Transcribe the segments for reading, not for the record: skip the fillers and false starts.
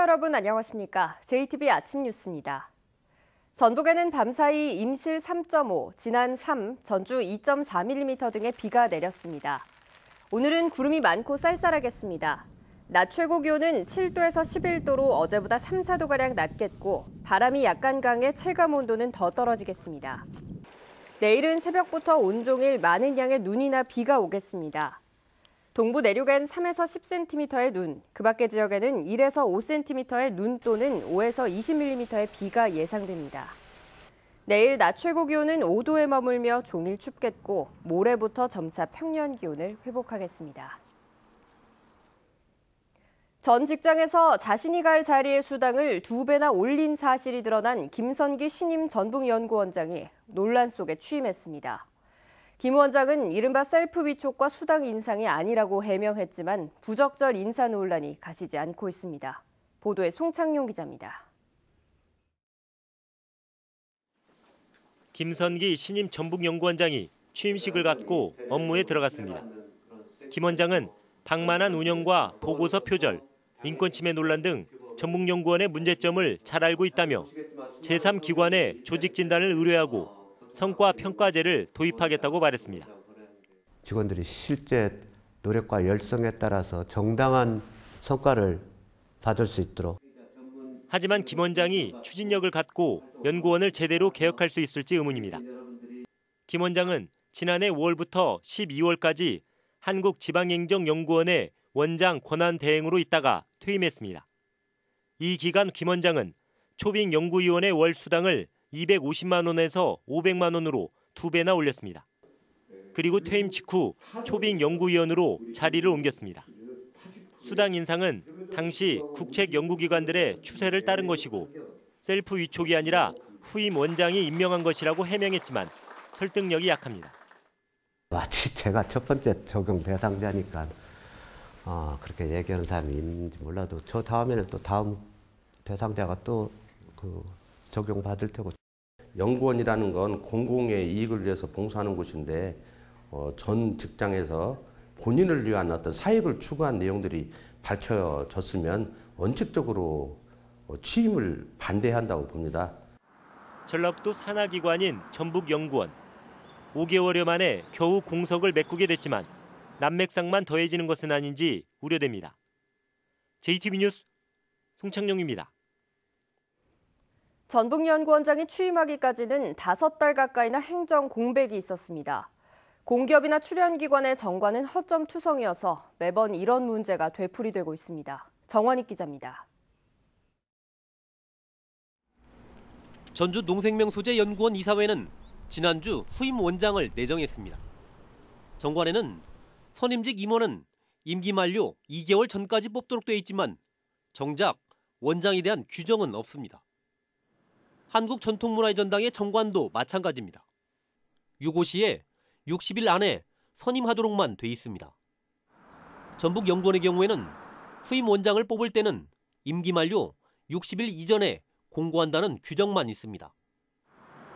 여러분 안녕하십니까? JTB 아침 뉴스입니다. 전북에는 밤사이 임실 3.5, 진안 3, 전주 2.4mm 등의 비가 내렸습니다. 오늘은 구름이 많고 쌀쌀하겠습니다. 낮 최고 기온은 7도에서 11도로 어제보다 3, 4도가량 낮겠고 바람이 약간 강해 체감 온도는 더 떨어지겠습니다. 내일은 새벽부터 온종일 많은 양의 눈이나 비가 오겠습니다. 동부 내륙엔 3에서 10cm의 눈, 그 밖의 지역에는 1에서 5cm의 눈 또는 5에서 20mm의 비가 예상됩니다. 내일 낮 최고 기온은 5도에 머물며 종일 춥겠고 모레부터 점차 평년 기온을 회복하겠습니다. 전 직장에서 자신이 갈 자리의 수당을 2배나 올린 사실이 드러난 김선기 신임 전북연구원장이 논란 속에 취임했습니다. 김 원장은 이른바 셀프 위촉과 수당 인상이 아니라고 해명했지만 부적절 인사 논란이 가시지 않고 있습니다. 보도에 송창용 기자입니다. 김선기 신임 전북연구원장이 취임식을 갖고 업무에 들어갔습니다. 김 원장은 방만한 운영과 보고서 표절, 인권침해 논란 등 전북연구원의 문제점을 잘 알고 있다며 제3기관에 조직 진단을 의뢰하고 성과 평가제를 도입하겠다고 말했습니다. 직원들이 실제 노력과 열성에 따라서 정당한 성과를 받을 수 있도록. 하지만 김 원장이 추진력을 갖고 연구원을 제대로 개혁할 수 있을지 의문입니다. 김 원장은 지난해 5월부터 12월까지 한국지방행정연구원의 원장 권한 대행으로 있다가 퇴임했습니다. 이 기간 김 원장은 초빙 연구위원의 월 수당을 250만 원에서 500만 원으로 2배나 올렸습니다. 그리고 퇴임 직후 초빙 연구위원으로 자리를 옮겼습니다. 수당 인상은 당시 국책 연구기관들의 추세를 따른 것이고 셀프 위촉이 아니라 후임 원장이 임명한 것이라고 해명했지만 설득력이 약합니다. 마치 제가 첫 번째 적용 대상자니까 그렇게 얘기하는 사람이 있는지 몰라도 저 다음에는 또 다음 대상자가 또 적용받을 테고. 연구원이라는 건 공공의 이익을 위해서 봉사하는 곳인데 전 직장에서 본인을 위한 어떤 사익을 추구한 내용들이 밝혀졌으면 원칙적으로 취임을 반대한다고 봅니다. 전라북도 산하기관인 전북연구원. 5개월여 만에 겨우 공석을 메꾸게 됐지만 난맥상만 더해지는 것은 아닌지 우려됩니다. JTB 뉴스 송창용입니다. 전북연구원장이 취임하기까지는 5달 가까이나 행정 공백이 있었습니다. 공기업이나 출연기관의 정관은 허점투성이어서 매번 이런 문제가 되풀이되고 있습니다. 정원익 기자입니다. 전주 농생명소재연구원 이사회는 지난주 후임 원장을 내정했습니다. 정관에는 선임직 임원은 임기 만료 2개월 전까지 뽑도록 돼 있지만 정작 원장에 대한 규정은 없습니다. 한국전통문화전당의 정관도 마찬가지입니다. 유고시에 60일 안에 선임하도록만 돼 있습니다. 전북연구원의 경우에는 후임 원장을 뽑을 때는 임기 만료 60일 이전에 공고한다는 규정만 있습니다.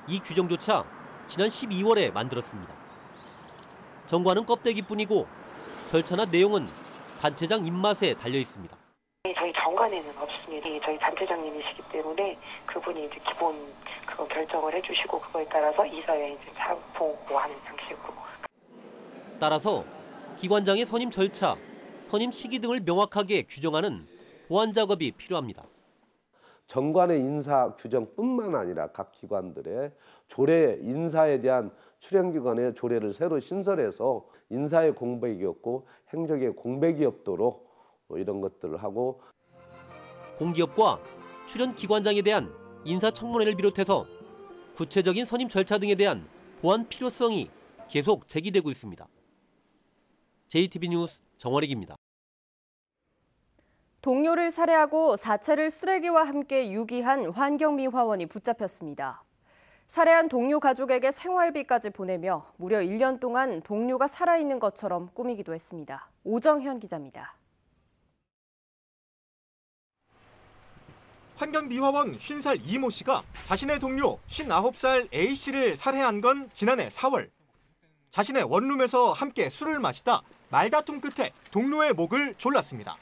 이 규정조차 지난 12월에 만들었습니다. 정관은 껍데기뿐이고 절차나 내용은 단체장 입맛에 달려 있습니다. 저희 정관에는 없습니다. 저희 단체장님이시기 때문에 그분이 이제 기본 그거 결정을 해주시고 그거에 따라서 이사회에 이제 보고하는 방식으로. 따라서 기관장의 선임 절차, 선임 시기 등을 명확하게 규정하는 보완 작업이 필요합니다. 정관의 인사 규정뿐만 아니라 각 기관들의 조례 인사에 대한 출연기관의 조례를 새로 신설해서 인사의 공백이 없고 행정의 공백이 없도록 이런 것들을 하고. 공기업과 출연기관장에 대한 인사청문회를 비롯해서 구체적인 선임 절차 등에 대한 보완 필요성이 계속 제기되고 있습니다. JTB 뉴스 정원익입니다. 동료를 살해하고 사체를 쓰레기와 함께 유기한 환경미화원이 붙잡혔습니다. 살해한 동료 가족에게 생활비까지 보내며 무려 1년 동안 동료가 살아있는 것처럼 꾸미기도 했습니다. 오정현 기자입니다. 환경미화원 50살 이모 씨가 자신의 동료 59살 A 씨를 살해한 건 지난해 4월. 자신의 원룸에서 함께 술을 마시다 말다툼 끝에 동료의 목을 졸랐습니다.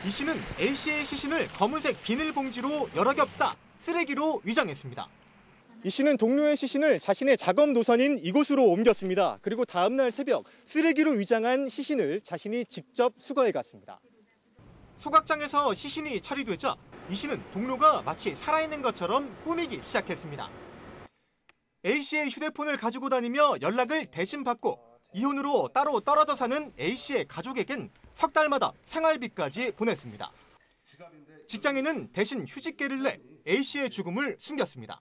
이 씨는 A씨의 시신을 검은색 비닐봉지로 여러 겹 싸 쓰레기로 위장했습니다. 이 씨는 동료의 시신을 자신의 작업 노선인 이곳으로 옮겼습니다. 그리고 다음 날 새벽 쓰레기로 위장한 시신을 자신이 직접 수거해 갔습니다. 소각장에서 시신이 처리되자 이 씨는 동료가 마치 살아있는 것처럼 꾸미기 시작했습니다. A씨의 휴대폰을 가지고 다니며 연락을 대신 받고 이혼으로 따로 떨어져 사는 A씨의 가족에겐 석 달마다 생활비까지 보냈습니다. 직장인은 대신 휴직계를 내 A씨의 죽음을 숨겼습니다.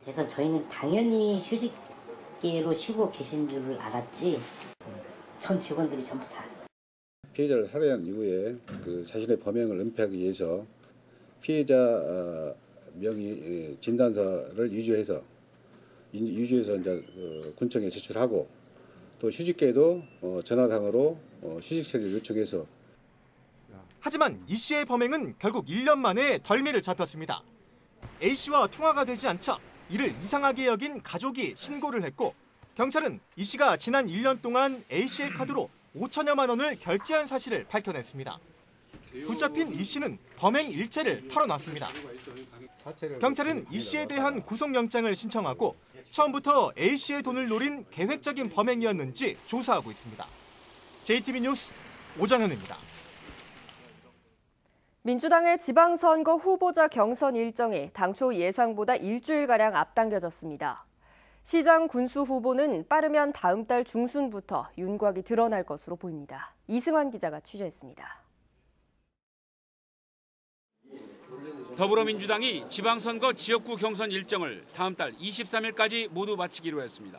그래서 저희는 당연히 휴직계로 쉬고 계신 줄을 알았지 전 직원들이 전부 다. 피해자를 살해한 이후에 자신의 범행을 은폐하기 위해서 피해자 명의 진단서를 유주해서 이제 군청에 제출하고 또 휴직계에도 전화상으로 휴직 처리를 요청해서. 하지만 이 씨의 범행은 결국 1년 만에 덜미를 잡혔습니다. A 씨와 통화가 되지 않자 이를 이상하게 여긴 가족이 신고를 했고 경찰은 이 씨가 지난 1년 동안 A 씨의 카드로 5천여만 원을 결제한 사실을 밝혀냈습니다. 붙잡힌 이 씨는 범행 일체를 털어놨습니다. 경찰은 이 씨에 대한 구속영장을 신청하고 처음부터 A 씨의 돈을 노린 계획적인 범행이었는지 조사하고 있습니다. JTB 뉴스 오정현입니다. 민주당의 지방선거 후보자 경선 일정이 당초 예상보다 일주일가량 앞당겨졌습니다. 시장 군수 후보는 빠르면 다음 달 중순부터 윤곽이 드러날 것으로 보입니다. 이승환 기자가 취재했습니다. 더불어민주당이 지방선거 지역구 경선 일정을 다음 달 23일까지 모두 마치기로 했습니다.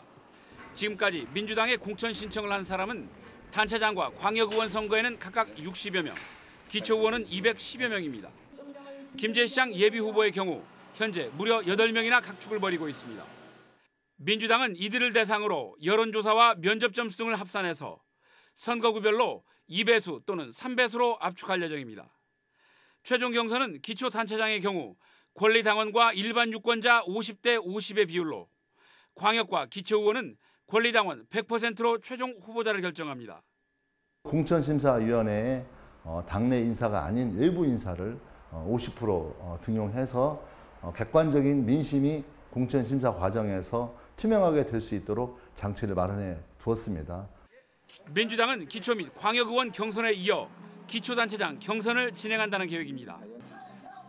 지금까지 민주당에 공천 신청을 한 사람은 단체장과 광역의원 선거에는 각각 60여 명, 기초의원은 210여 명입니다. 김제시장 예비후보의 경우 현재 무려 8명이나 각축을 벌이고 있습니다. 민주당은 이들을 대상으로 여론조사와 면접 점수 등을 합산해서 선거구별로 2배수 또는 3배수로 압축할 예정입니다. 최종 경선은 기초단체장의 경우 권리당원과 일반 유권자 50대 50의 비율로, 광역과 기초의원은 권리당원 100%로 최종 후보자를 결정합니다. 공천심사위원회에 당내 인사가 아닌 외부 인사를 50% 등용해서 객관적인 민심이 공천심사 과정에서 투명하게 될 수 있도록 장치를 마련해 두었습니다. 민주당은 기초 및 광역의원 경선에 이어 기초단체장 경선을 진행한다는 계획입니다.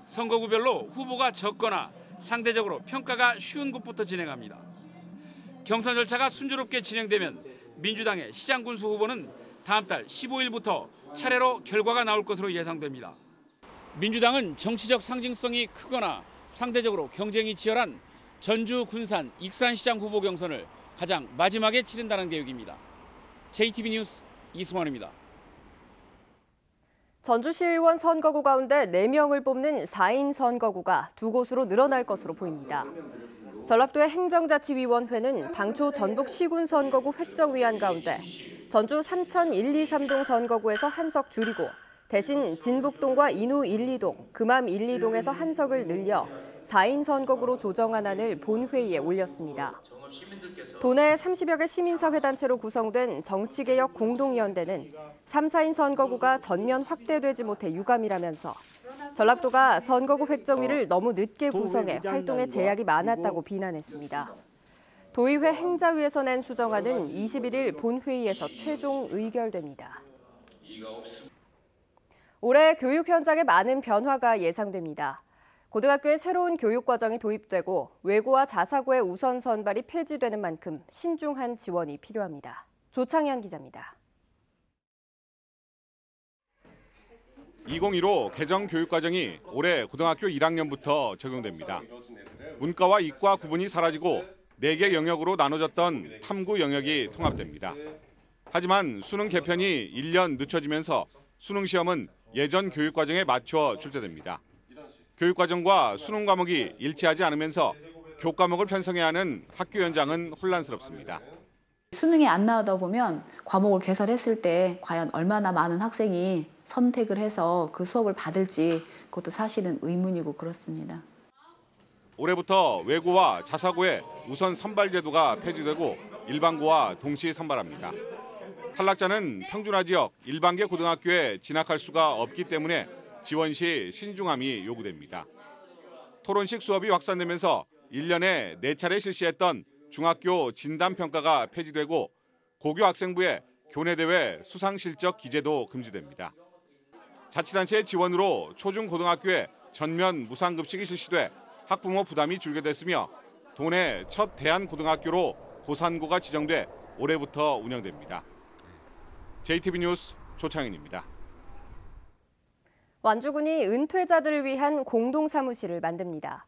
선거구별로 후보가 적거나 상대적으로 평가가 쉬운 곳부터 진행합니다. 경선 절차가 순조롭게 진행되면 민주당의 시장군수 후보는 다음 달 15일부터 차례로 결과가 나올 것으로 예상됩니다. 민주당은 정치적 상징성이 크거나 상대적으로 경쟁이 치열한 전주, 군산, 익산시장 후보 경선을 가장 마지막에 치른다는 계획입니다. JTB 뉴스 이승환입니다. 전주시의원 선거구 가운데 4명을 뽑는 4인 선거구가 2곳으로 늘어날 것으로 보입니다. 전라도의 행정자치위원회는 당초 전북 시군 선거구 획정위안 가운데 전주 삼천 1, 2, 3동 선거구에서 한 석 줄이고 대신 진북동과 인우 1, 2동, 금암 1, 2동에서 한 석을 늘려 4인 선거구로 조정안 안을 본회의에 올렸습니다. 도내 30여 개 시민사회단체로 구성된 정치개혁 공동위원회는 3, 4인 선거구가 전면 확대되지 못해 유감이라면서 전라도가 선거구 획정위를 너무 늦게 구성해 활동에 제약이 많았다고 비난했습니다. 도의회 행자위에서 낸 수정안은 21일 본회의에서 최종 의결됩니다. 올해 교육 현장에 많은 변화가 예상됩니다. 고등학교에 새로운 교육과정이 도입되고 외고와 자사고의 우선 선발이 폐지되는 만큼 신중한 지원이 필요합니다. 조창현 기자입니다. 2015 개정 교육과정이 올해 고등학교 1학년부터 적용됩니다. 문과와 이과 구분이 사라지고 4개 영역으로 나눠졌던 탐구 영역이 통합됩니다. 하지만 수능 개편이 1년 늦춰지면서 수능 시험은 예전 교육과정에 맞춰 출제됩니다. 교육과정과 수능 과목이 일치하지 않으면서 교과목을 편성해야 하는 학교 현장은 혼란스럽습니다. 수능에 안 나오다 보면 과목을 개설했을 때 과연 얼마나 많은 학생이 선택을 해서 그 수업을 받을지 그것도 사실은 의문이고 그렇습니다. 올해부터 외고와 자사고의 우선 선발 제도가 폐지되고 일반고와 동시 선발합니다. 탈락자는 평준화 지역 일반계 고등학교에 진학할 수가 없기 때문에 지원 시 신중함이 요구됩니다. 토론식 수업이 확산되면서 1년에 4차례 실시했던 중학교 진단평가가 폐지되고 고교 학생부의 교내대회 수상실적 기재도 금지됩니다. 자치단체의 지원으로 초중고등학교에 전면 무상급식이 실시돼 학부모 부담이 줄게 됐으며 도내 첫 대한고등학교로 고산고가 지정돼 올해부터 운영됩니다. JTB 뉴스 조창현입니다. 완주군이 은퇴자들을 위한 공동사무실을 만듭니다.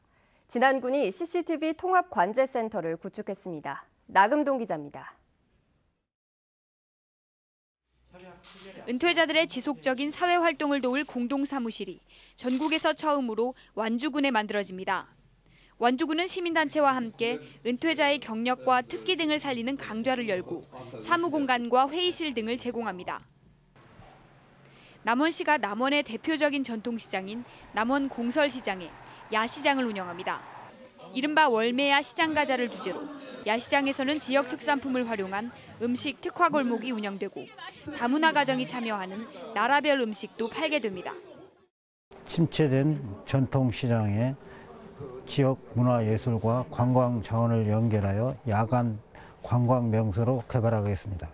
진안군이 CCTV 통합관제센터를 구축했습니다. 나금동 기자입니다. 은퇴자들의 지속적인 사회활동을 도울 공동사무실이 전국에서 처음으로 완주군에 만들어집니다. 완주군은 시민단체와 함께 은퇴자의 경력과 특기 등을 살리는 강좌를 열고 사무공간과 회의실 등을 제공합니다. 남원시가 남원의 대표적인 전통시장인 남원 공설시장에 야시장을 운영합니다. 이른바 월매야 시장가자를 주제로 야시장에서는 지역 특산품을 활용한 음식 특화 골목이 운영되고 다문화 가정이 참여하는 나라별 음식도 팔게 됩니다. 침체된 전통시장에 지역 문화예술과 관광 자원을 연결하여 야간 관광 명소로 개발하겠습니다.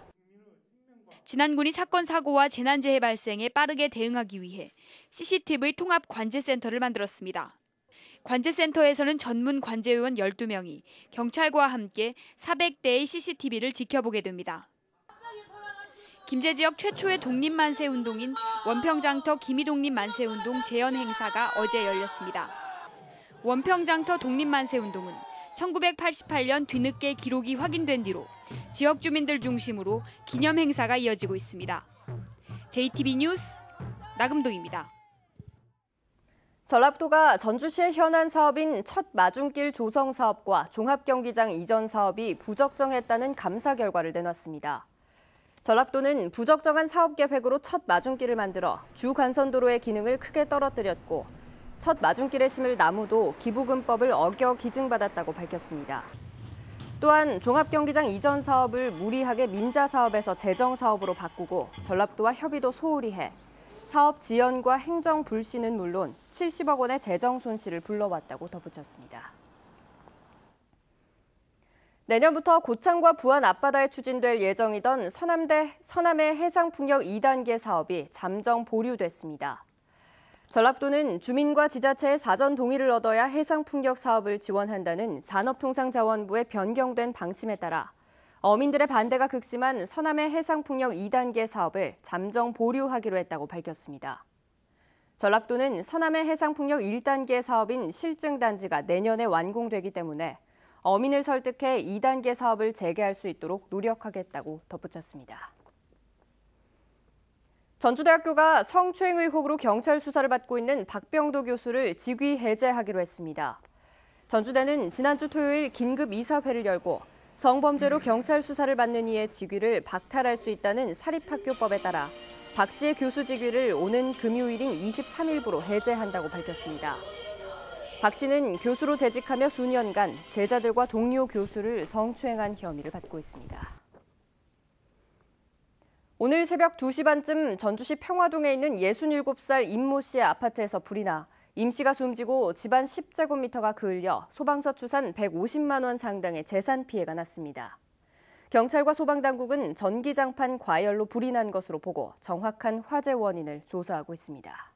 진안군이 사건 사고와 재난재해 발생에 빠르게 대응하기 위해 CCTV 통합관제센터를 만들었습니다. 관제센터에서는 전문 관제요원 12명이 경찰과 함께 400대의 CCTV를 지켜보게 됩니다. 김제 지역 최초의 독립만세운동인 원평장터 기미독립 만세운동 재연 행사가 어제 열렸습니다. 원평장터 독립만세운동은 1988년 뒤늦게 기록이 확인된 뒤로 지역 주민들 중심으로 기념 행사가 이어지고 있습니다. JTB 뉴스 나금동입니다. 전라도가 전주시의 현안 사업인 첫 마중길 조성 사업과 종합경기장 이전 사업이 부적정했다는 감사 결과를 내놨습니다. 전라도는 부적정한 사업 계획으로 첫 마중길을 만들어 주 간선도로의 기능을 크게 떨어뜨렸고 첫 마중길에 심을 나무도 기부금법을 어겨 기증받았다고 밝혔습니다. 또한 종합경기장 이전 사업을 무리하게 민자사업에서 재정사업으로 바꾸고 전라도와 협의도 소홀히 해 사업 지연과 행정 불신은 물론 70억 원의 재정 손실을 불러왔다고 덧붙였습니다. 내년부터 고창과 부안 앞바다에 추진될 예정이던 서남해 해상풍력 2단계 사업이 잠정 보류됐습니다. 전라도는 주민과 지자체의 사전 동의를 얻어야 해상풍력 사업을 지원한다는 산업통상자원부의 변경된 방침에 따라 어민들의 반대가 극심한 서남해 해상풍력 2단계 사업을 잠정 보류하기로 했다고 밝혔습니다. 전라도는 서남해 해상풍력 1단계 사업인 실증단지가 내년에 완공되기 때문에 어민을 설득해 2단계 사업을 재개할 수 있도록 노력하겠다고 덧붙였습니다. 전주대학교가 성추행 의혹으로 경찰 수사를 받고 있는 박병도 교수를 직위 해제하기로 했습니다. 전주대는 지난주 토요일 긴급 이사회를 열고 성범죄로 경찰 수사를 받는 이의 직위를 박탈할 수 있다는 사립학교법에 따라 박 씨의 교수 직위를 오는 금요일인 23일부로 해제한다고 밝혔습니다. 박 씨는 교수로 재직하며 수년간 제자들과 동료 교수를 성추행한 혐의를 받고 있습니다. 오늘 새벽 2시 반쯤 전주시 평화동에 있는 67살 임모 씨의 아파트에서 불이 나 임 씨가 숨지고 집안 10제곱미터가 그을려 소방서 추산 150만 원 상당의 재산 피해가 났습니다. 경찰과 소방당국은 전기장판 과열로 불이 난 것으로 보고 정확한 화재 원인을 조사하고 있습니다.